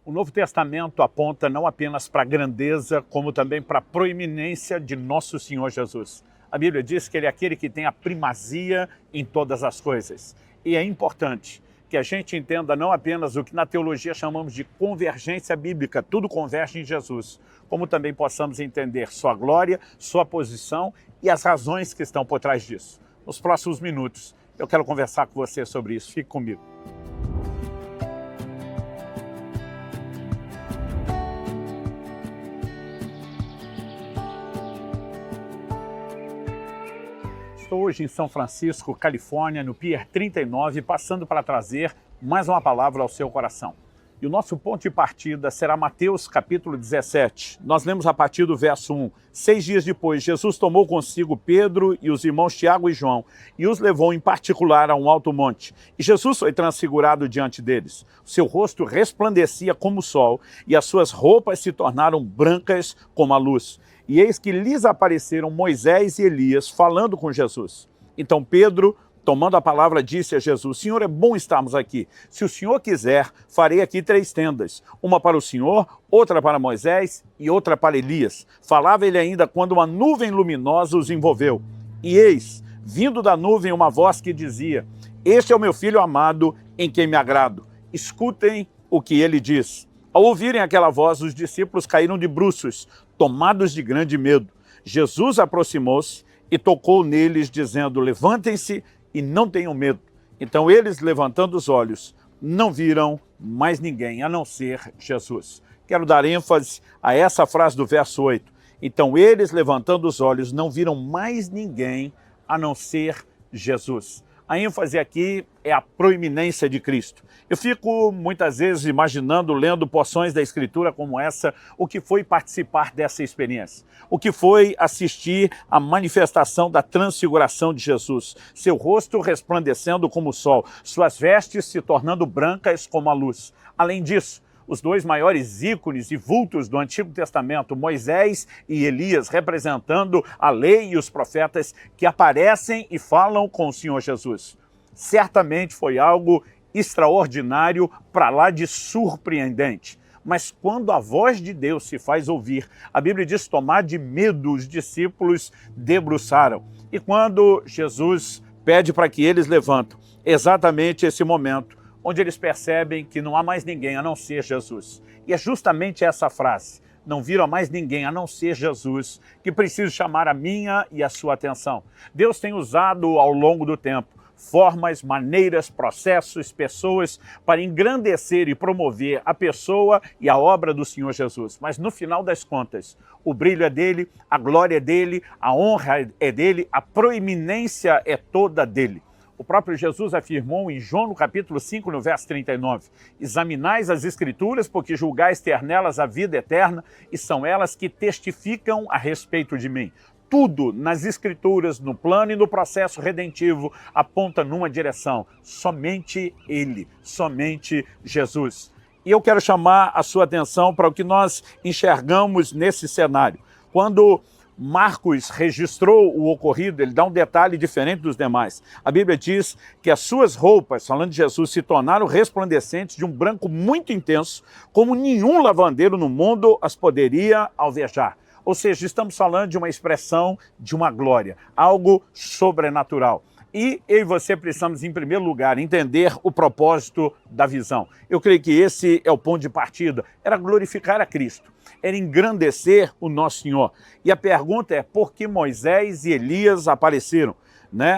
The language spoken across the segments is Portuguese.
O Novo Testamento aponta não apenas para a grandeza, como também para a proeminência de nosso Senhor Jesus. A Bíblia diz que Ele é aquele que tem a primazia em todas as coisas. E é importante que a gente entenda não apenas o que na teologia chamamos de convergência bíblica, tudo converge em Jesus, como também possamos entender sua glória, sua posição e as razões que estão por trás disso. Nos próximos minutos, eu quero conversar com você sobre isso. Fique comigo. Estou hoje em São Francisco, Califórnia, no Pier 39, passando para trazer mais uma palavra ao seu coração. E o nosso ponto de partida será Mateus capítulo 17. Nós lemos a partir do verso 1. 6 dias depois, Jesus tomou consigo Pedro e os irmãos Tiago e João e os levou em particular a um alto monte. E Jesus foi transfigurado diante deles. Seu rosto resplandecia como o sol e as suas roupas se tornaram brancas como a luz. E eis que lhes apareceram Moisés e Elias falando com Jesus. Então Pedro, tomando a palavra, disse a Jesus: Senhor, é bom estarmos aqui. Se o Senhor quiser, farei aqui 3 tendas. Uma para o Senhor, outra para Moisés e outra para Elias. Falava ele ainda quando uma nuvem luminosa os envolveu. E eis, vindo da nuvem, uma voz que dizia: Este é o meu filho amado, em quem me agrado. Escutem o que ele diz. Ao ouvirem aquela voz, os discípulos caíram de bruços, tomados de grande medo. Jesus aproximou-se e tocou neles, dizendo: Levantem-se e não tenham medo. Então eles, levantando os olhos, não viram mais ninguém, a não ser Jesus. Quero dar ênfase a essa frase do verso 8. Então eles, levantando os olhos, não viram mais ninguém, a não ser Jesus. A ênfase aqui é a proeminência de Cristo. Eu fico muitas vezes imaginando, lendo porções da Escritura como essa, o que foi participar dessa experiência. O que foi assistir à manifestação da transfiguração de Jesus. Seu rosto resplandecendo como o sol, suas vestes se tornando brancas como a luz. Além disso, os 2 maiores ícones e vultos do Antigo Testamento, Moisés e Elias, representando a lei e os profetas, que aparecem e falam com o Senhor Jesus. Certamente foi algo extraordinário, para lá de surpreendente. Mas quando a voz de Deus se faz ouvir, a Bíblia diz: tomar de medo, os discípulos debruçaram. E quando Jesus pede para que eles levantem, exatamente esse momento, onde eles percebem que não há mais ninguém a não ser Jesus. E é justamente essa frase: não viram mais ninguém a não ser Jesus, que preciso chamar a minha e a sua atenção. Deus tem usado ao longo do tempo formas, maneiras, processos, pessoas para engrandecer e promover a pessoa e a obra do Senhor Jesus. Mas no final das contas, o brilho é dele, a glória é dele, a honra é dele, a proeminência é toda dele. O próprio Jesus afirmou em João, no capítulo 5, no verso 39, examinais as Escrituras, porque julgais ter nelas a vida eterna, e são elas que testificam a respeito de mim. Tudo nas Escrituras, no plano e no processo redentivo, aponta numa direção: somente Ele, somente Jesus. E eu quero chamar a sua atenção para o que nós enxergamos nesse cenário. Quando Marcos registrou o ocorrido, ele dá um detalhe diferente dos demais. A Bíblia diz que as suas roupas, falando de Jesus, se tornaram resplandecentes de um branco muito intenso, como nenhum lavandeiro no mundo as poderia alvejar. Ou seja, estamos falando de uma expressão de uma glória, algo sobrenatural. E eu e você precisamos, em primeiro lugar, entender o propósito da visão. Eu creio que esse é o ponto de partida. Era glorificar a Cristo, era engrandecer o nosso Senhor. E a pergunta é: por que Moisés e Elias apareceram?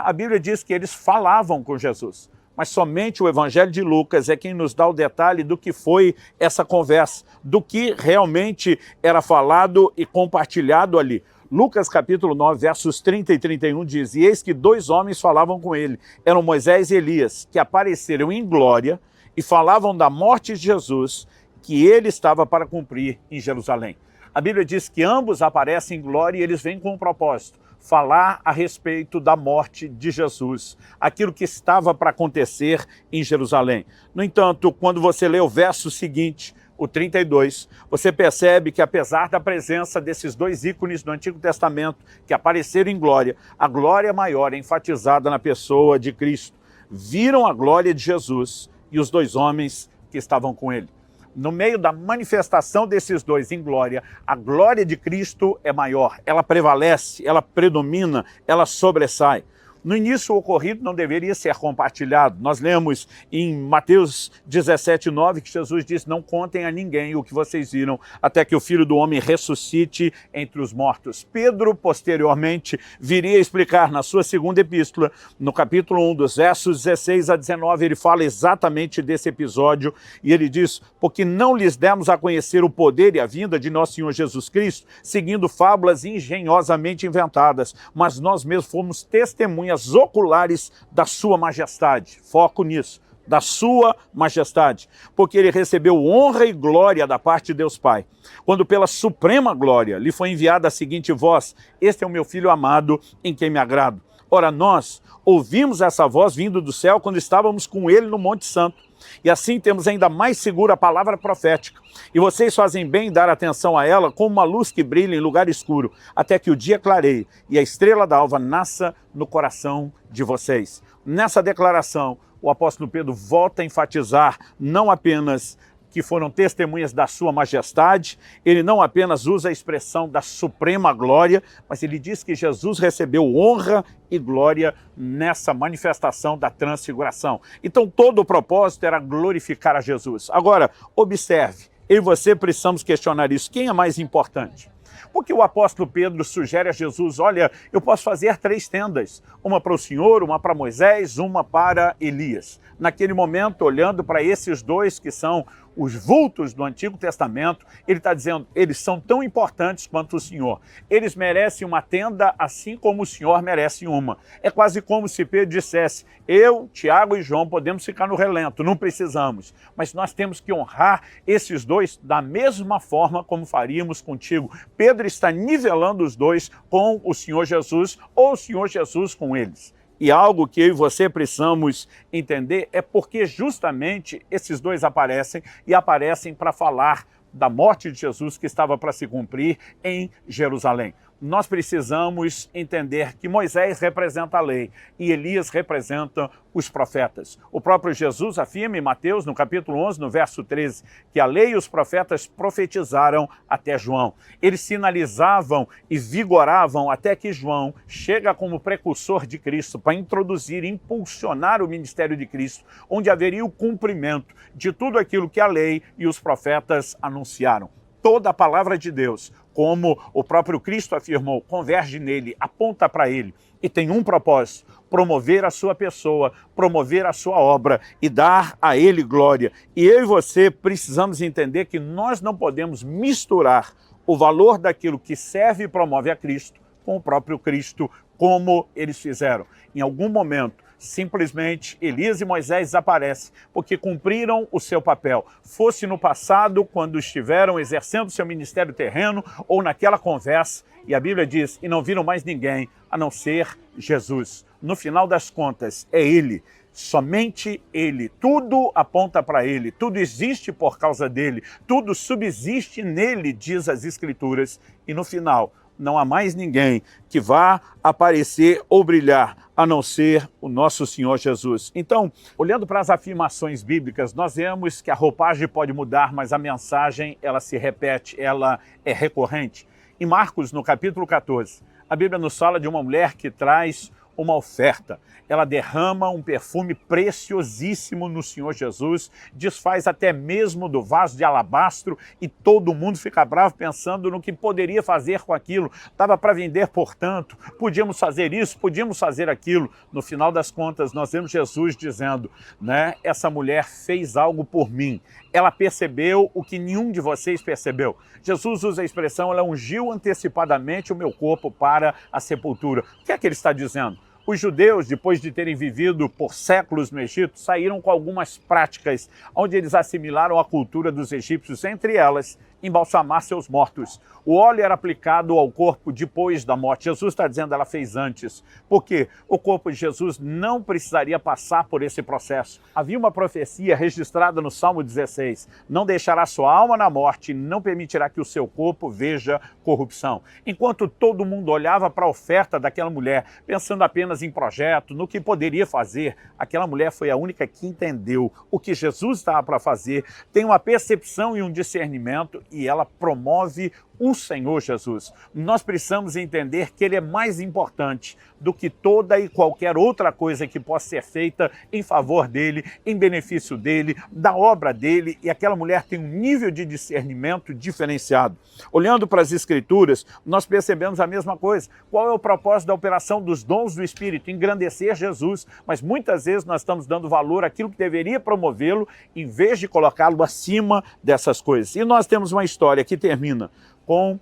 A Bíblia diz que eles falavam com Jesus. Mas somente o Evangelho de Lucas é quem nos dá o detalhe do que foi essa conversa, do que realmente era falado e compartilhado ali. Lucas capítulo 9, versos 30 e 31 diz: E eis que 2 homens falavam com ele, eram Moisés e Elias, que apareceram em glória e falavam da morte de Jesus, que ele estava para cumprir em Jerusalém. A Bíblia diz que ambos aparecem em glória e eles vêm com um propósito: falar a respeito da morte de Jesus, aquilo que estava para acontecer em Jerusalém. No entanto, quando você lê o verso seguinte, o 32, você percebe que apesar da presença desses 2 ícones do Antigo Testamento que apareceram em glória, a glória maior é enfatizada na pessoa de Cristo. Viram a glória de Jesus e os 2 homens que estavam com ele. no meio da manifestação desses dois em glória, a glória de Cristo é maior, ela prevalece, ela predomina, ela sobressai. No início, o ocorrido não deveria ser compartilhado. Nós lemos em Mateus 17:9 que Jesus disse: não contem a ninguém o que vocês viram, até que o Filho do Homem ressuscite entre os mortos. Pedro, posteriormente, viria explicar na sua segunda epístola, no capítulo 1, dos versos 16 a 19, ele fala exatamente desse episódio, e ele diz: porque não lhes demos a conhecer o poder e a vinda de nosso Senhor Jesus Cristo, seguindo fábulas engenhosamente inventadas, mas nós mesmos fomos testemunhas oculares da sua majestade. Foco nisso, da sua majestade, porque ele recebeu honra e glória da parte de Deus Pai, quando pela suprema glória lhe foi enviada a seguinte voz: este é o meu Filho amado, em quem me agrado. Ora, nós ouvimos essa voz vindo do céu quando estávamos com ele no Monte Santo, e assim temos ainda mais segura a palavra profética. E vocês fazem bem em dar atenção a ela como uma luz que brilha em lugar escuro, até que o dia clareie e a estrela da alva nasça no coração de vocês. Nessa declaração, o apóstolo Pedro volta a enfatizar não apenas que foram testemunhas da sua majestade, ele não apenas usa a expressão da suprema glória, mas ele diz que Jesus recebeu honra e glória nessa manifestação da transfiguração. Então todo o propósito era glorificar a Jesus. Agora, observe, eu e você precisamos questionar isso: quem é mais importante? Porque o apóstolo Pedro sugere a Jesus: olha, eu posso fazer 3 tendas, uma para o Senhor, uma para Moisés, uma para Elias. Naquele momento, olhando para esses dois que são os vultos do Antigo Testamento, ele está dizendo: eles são tão importantes quanto o Senhor. Eles merecem uma tenda assim como o Senhor merece uma. É quase como se Pedro dissesse: eu, Tiago e João podemos ficar no relento, não precisamos. Mas nós temos que honrar esses dois da mesma forma como faríamos contigo. Pedro está nivelando os dois com o Senhor Jesus, ou o Senhor Jesus com eles. E algo que eu e você precisamos entender é porque justamente esses dois aparecem, e aparecem para falar da morte de Jesus que estava para se cumprir em Jerusalém. Nós precisamos entender que Moisés representa a lei e Elias representa os profetas. O próprio Jesus afirma em Mateus, no capítulo 11, no verso 13, que a lei e os profetas profetizaram até João. Eles sinalizavam e vigoravam até que João chega como precursor de Cristo para introduzir e impulsionar o ministério de Cristo, onde haveria o cumprimento de tudo aquilo que a lei e os profetas anunciaram. Toda a palavra de Deus, como o próprio Cristo afirmou, converge nele, aponta para ele e tem um propósito: promover a sua pessoa, promover a sua obra e dar a ele glória. E eu e você precisamos entender que nós não podemos misturar o valor daquilo que serve e promove a Cristo com o próprio Cristo, como eles fizeram. Em algum momento, simplesmente Elias e Moisés desaparecem porque cumpriram o seu papel. Fosse no passado, quando estiveram exercendo seu ministério terreno, ou naquela conversa, e a Bíblia diz: e não viram mais ninguém a não ser Jesus. No final das contas, é Ele, somente Ele. Tudo aponta para Ele, tudo existe por causa dEle, tudo subsiste nele, diz as Escrituras, e no final não há mais ninguém que vá aparecer ou brilhar a não ser o nosso Senhor Jesus. Então, olhando para as afirmações bíblicas, nós vemos que a roupagem pode mudar, mas a mensagem, ela se repete, ela é recorrente. Em Marcos, no capítulo 14, a Bíblia nos fala de uma mulher que traz uma oferta. Ela derrama um perfume preciosíssimo no Senhor Jesus, desfaz até mesmo do vaso de alabastro, e todo mundo fica bravo pensando no que poderia fazer com aquilo. Dava para vender, portanto, podíamos fazer isso, podíamos fazer aquilo. No final das contas, nós vemos Jesus dizendo, né, essa mulher fez algo por mim. Ela percebeu o que nenhum de vocês percebeu. Jesus usa a expressão: ela ungiu antecipadamente o meu corpo para a sepultura. O que é que ele está dizendo? Os judeus, depois de terem vivido por séculos no Egito, saíram com algumas práticas onde eles assimilaram a cultura dos egípcios, entre elas embalsamar seus mortos. O óleo era aplicado ao corpo depois da morte. Jesus está dizendo ela fez antes. Porque o corpo de Jesus não precisaria passar por esse processo. Havia uma profecia registrada no Salmo 16. Não deixará sua alma na morte, não permitirá que o seu corpo veja corrupção. Enquanto todo mundo olhava para a oferta daquela mulher, pensando apenas em projeto, no que poderia fazer, aquela mulher foi a única que entendeu o que Jesus estava para fazer, tem uma percepção e um discernimento e ela promove o Senhor Jesus. Nós precisamos entender que Ele é mais importante do que toda e qualquer outra coisa que possa ser feita em favor dEle, em benefício dEle, da obra dEle, e aquela mulher tem um nível de discernimento diferenciado. Olhando para as Escrituras, nós percebemos a mesma coisa. Qual é o propósito da operação dos dons do Espírito? Engrandecer Jesus, mas muitas vezes nós estamos dando valor àquilo que deveria promovê-lo, em vez de colocá-lo acima dessas coisas. E nós temos uma história que termina com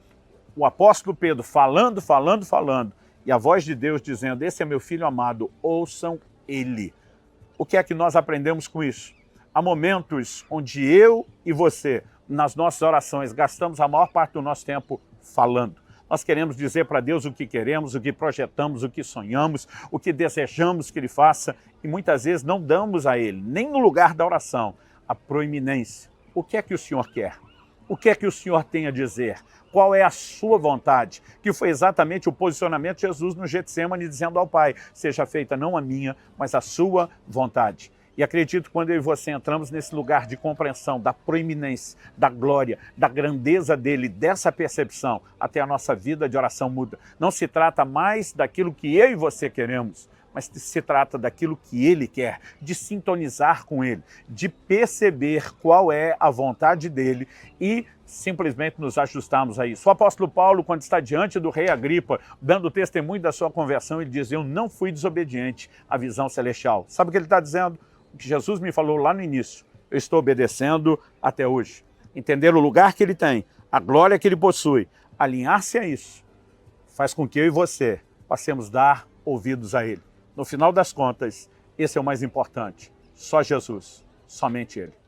o apóstolo Pedro falando, e a voz de Deus dizendo, esse é meu filho amado, ouçam ele. O que é que nós aprendemos com isso? Há momentos onde eu e você, nas nossas orações, gastamos a maior parte do nosso tempo falando. Nós queremos dizer para Deus o que queremos, o que projetamos, o que sonhamos, o que desejamos que Ele faça, e muitas vezes não damos a Ele, nem no lugar da oração, a proeminência. O que é que o Senhor quer? O que é que o Senhor tem a dizer? Qual é a sua vontade? Que foi exatamente o posicionamento de Jesus no Getsêmani, dizendo ao Pai, seja feita não a minha, mas a sua vontade. E acredito que quando eu e você entramos nesse lugar de compreensão da proeminência, da glória, da grandeza dele, dessa percepção, até a nossa vida de oração muda. Não se trata mais daquilo que eu e você queremos, mas se trata daquilo que Ele quer, de sintonizar com Ele, de perceber qual é a vontade dEle e simplesmente nos ajustarmos a isso. O apóstolo Paulo, quando está diante do rei Agripa, dando testemunho da sua conversão, ele diz, eu não fui desobediente à visão celestial. Sabe o que ele está dizendo? O que Jesus me falou lá no início, eu estou obedecendo até hoje. Entender o lugar que Ele tem, a glória que Ele possui, alinhar-se a isso, faz com que eu e você passemos a dar ouvidos a Ele. No final das contas, esse é o mais importante. Só Jesus, somente Ele.